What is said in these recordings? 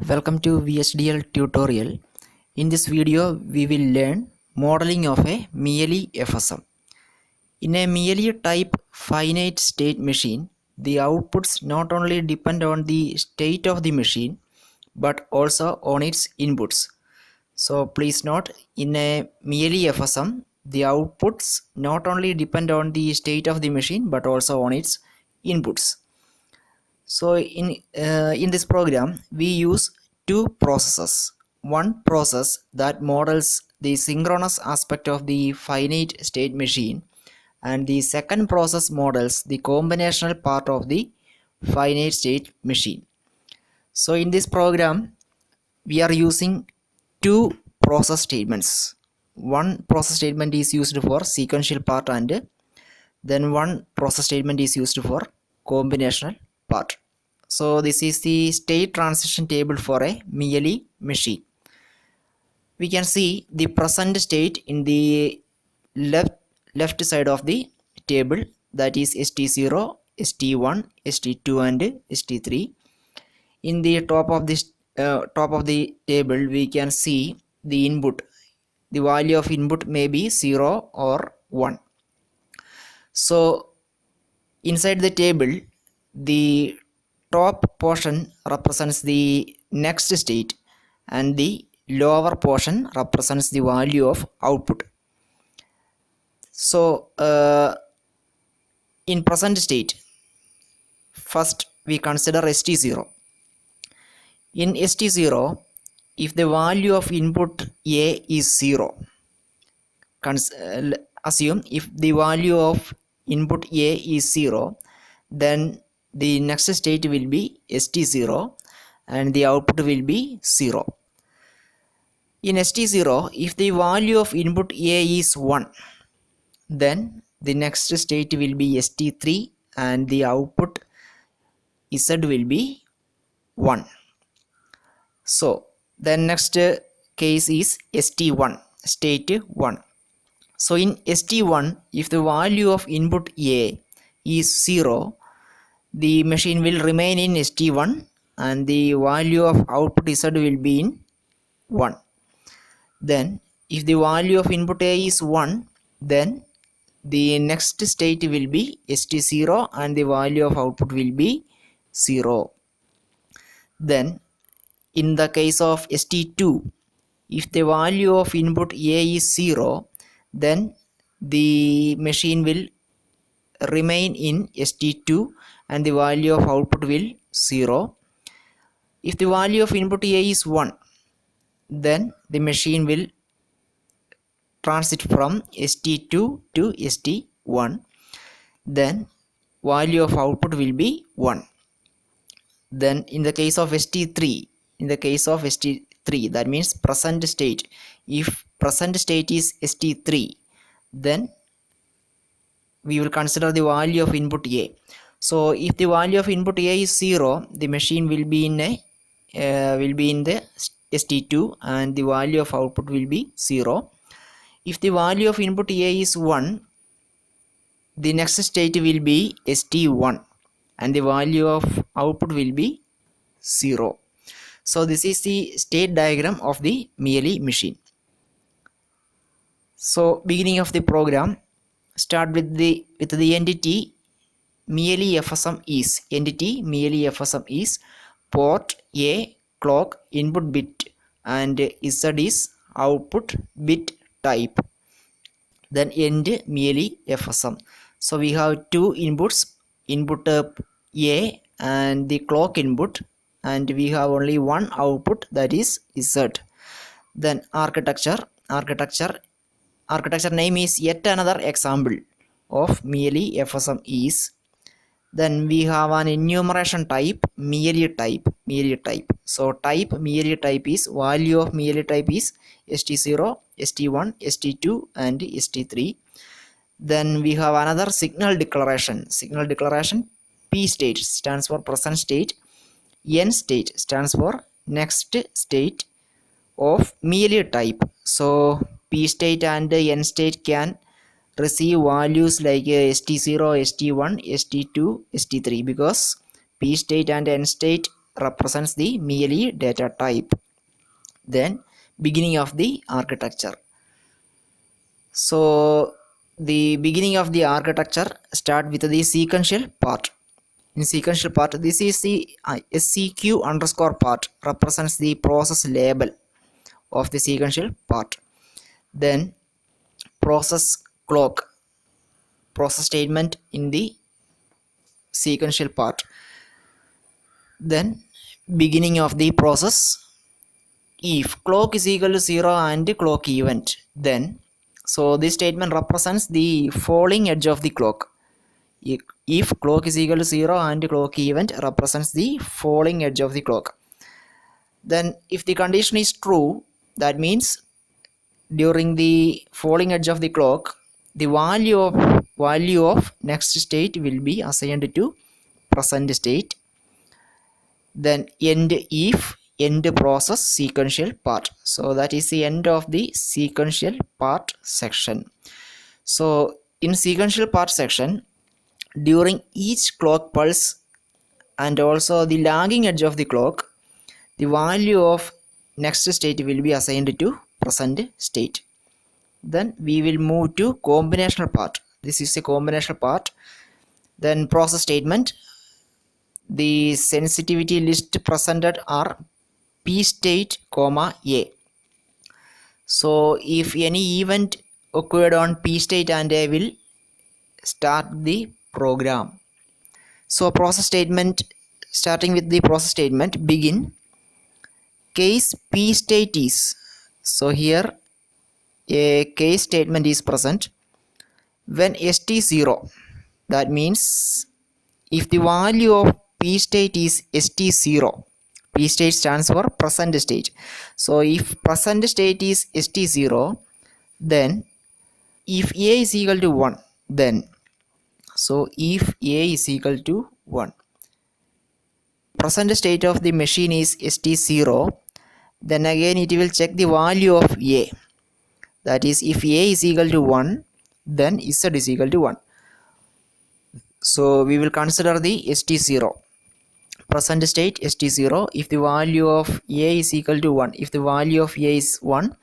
Welcome to VHDL tutorial. In this video, we will learn modeling of a Mealy FSM. In a Mealy type finite state machine, the outputs not only depend on the state of the machine but also on its inputs. So please note, in a Mealy FSM, the outputs not only depend on the state of the machine but also on its inputs. So in this program we use two processes. One process that models the synchronous aspect of the finite state machine, and the second process models the combinational part of the finite state machine. So in this program we are using two process statements. One process statement is used for sequential part, and then one process statement is used for combinational part. So this is the state transition table for a Mealy machine. We can see the present state in the left side of the table, that is ST0, ST1, ST2 and ST3. In the top of this top of the table we can see the input. The value of input may be 0 or 1. So inside the table, the top portion represents the next state and the lower portion represents the value of output. So in present state, first we consider ST0. In ST0, if the value of input A is 0, assume if the value of input A is 0, then the next state will be ST0 and the output will be 0. In ST0, if the value of input A is 1, then the next state will be ST3 and the output Z will be 1. So the next case is ST1, state 1. So in ST1, if the value of input A is 0, the machine will remain in ST1 and the value of output Z will be in 1. Then if the value of input A is 1, then the next state will be ST0 and the value of output will be 0. Then in the case of ST2, if the value of input A is 0, then the machine will remain in ST2 and the value of output will 0. If the value of input A is 1, then the machine will transit from ST2 to ST1. Then value of output will be 1. Then in the case of ST3, that means present state, if present state is ST3, then we will consider the value of input A. So if the value of input A is 0, the machine will be in the ST2 and the value of output will be 0. If the value of input A is 1, the next state will be ST1 and the value of output will be 0. So this is the state diagram of the Mealy machine. So beginning of the program, start with the entity Mealy FSM is port A clock input bit and Z is output bit type. Then end Mealy FSM. So we have two inputs, input A and the clock input, and we have only one output, that is Z. Then architecture name is yet another example of Mealy FSM is. Then we have an enumeration type, Mealy type. So type Mealy type is, value of Mealy type is ST0, ST1, ST2 and ST3. Then we have another signal declaration. P state stands for present state, N state stands for next state of Mealy type. So P state and N state can receive values like ST0, ST1, ST2, ST3, because P state and N state represents the Mealy data type. Then beginning of the architecture. So the beginning of the architecture start with the sequential part. In sequential part, this is the SCQ underscore part represents the process label of the sequential part. Then process clock, process statement in the sequential part. Then beginning of the process. If clock is equal to 0 and clock event, then so this statement represents the falling edge of the clock. If clock is equal to 0 and clock event represents the falling edge of the clock. Then if the condition is true, that means during the falling edge of the clock, the value of next state will be assigned to present state. Then end if end process sequential part. So that is the end of the sequential part section. So in sequential part section, during each clock pulse and also the lagging edge of the clock, the value of next state will be assigned to present state. Then we will move to combinational part. This is a combinational part. Then process statement. The sensitivity list presented are P state, A. So if any event occurred on P state and A will start the program. So process statement, starting with the process statement, begin case P state is. So here a case statement is present when st0. That means if the value of P state is st0, P state stands for present state. So if present state is st0, then if A is equal to 1, then so if A is equal to 1, present state of the machine is st0, then again it will check the value of A. That is, if A is equal to 1, then Z is equal to 1. So we will consider the st0. Present state st0. If the value of A is equal to 1, if the value of A is 1,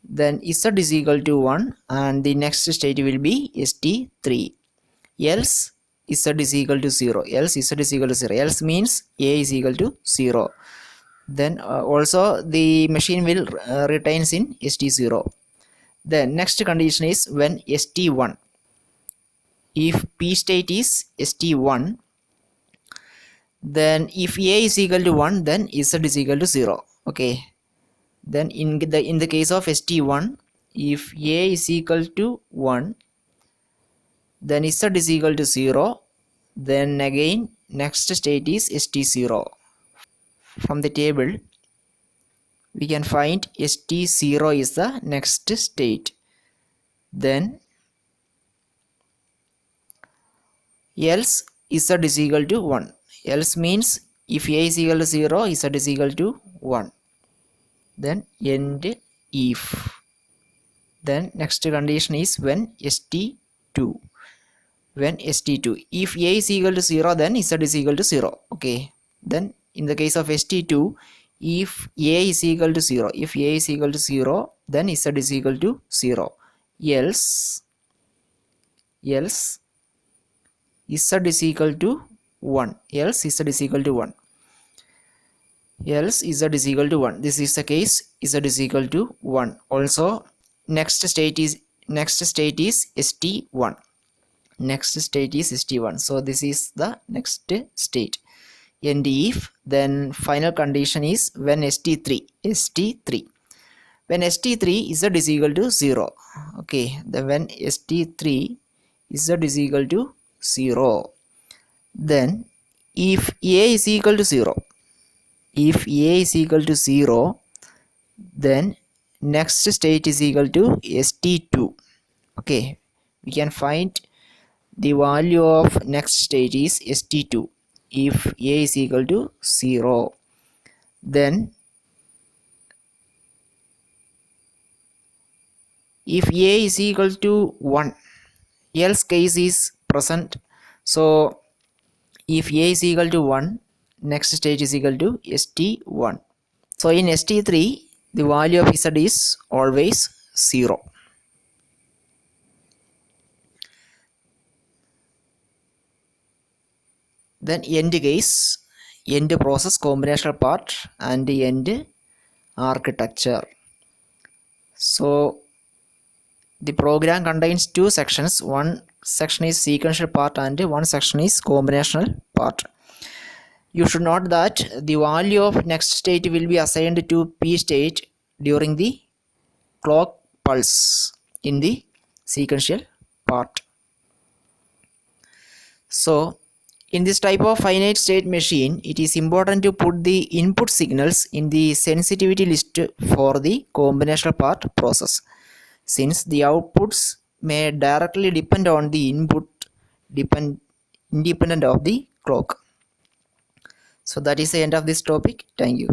then Z is equal to 1 and the next state will be st3. Else Z is equal to 0. Else Z is equal to 0. Else means A is equal to 0. Then also the machine will retains in st0. Then next condition is when st1. If P state is st1, then if A is equal to 1, then Z is equal to 0. Okay. Then in the case of st1, if A is equal to 1, then Z is equal to 0. Then again next state is st0. From the table we can find st0 is the next state. Then else Z is equal to 1. Else means if A is equal to 0, Z is equal to 1. Then end if. Then next condition is when st2. When st2. If A is equal to 0, then Z is equal to 0. Okay. Then in the case of st2, if A is equal to 0, if A is equal to 0, then Z is equal to 0. Else Z is equal to 1. Else Z is equal to 1. Else Z is equal to 1. This is the case. Z is equal to 1. Also next state is st1. Next state is st1. So this is the next state. And if then final condition is when st3. When st3 Z is equal to 0. Okay. Then when st3 Z is equal to 0. Then if A is equal to 0. If A is equal to 0, then next state is equal to st2. Okay. We can find the value of next state is st2 if A is equal to 0. Then if A is equal to 1, else case is present. So if A is equal to 1, next state is equal to st1. So in st3 the value of z is always 0. Then end case, end process combinational part and end architecture. So the program contains two sections. One section is sequential part and one section is combinational part. You should note that the value of next state will be assigned to p state during the clock pulse in the sequential part. So in this type of finite state machine, it is important to put the input signals in the sensitivity list for the combinational part process, since the outputs may directly depend on the input independent of the clock. So that is the end of this topic. Thank you.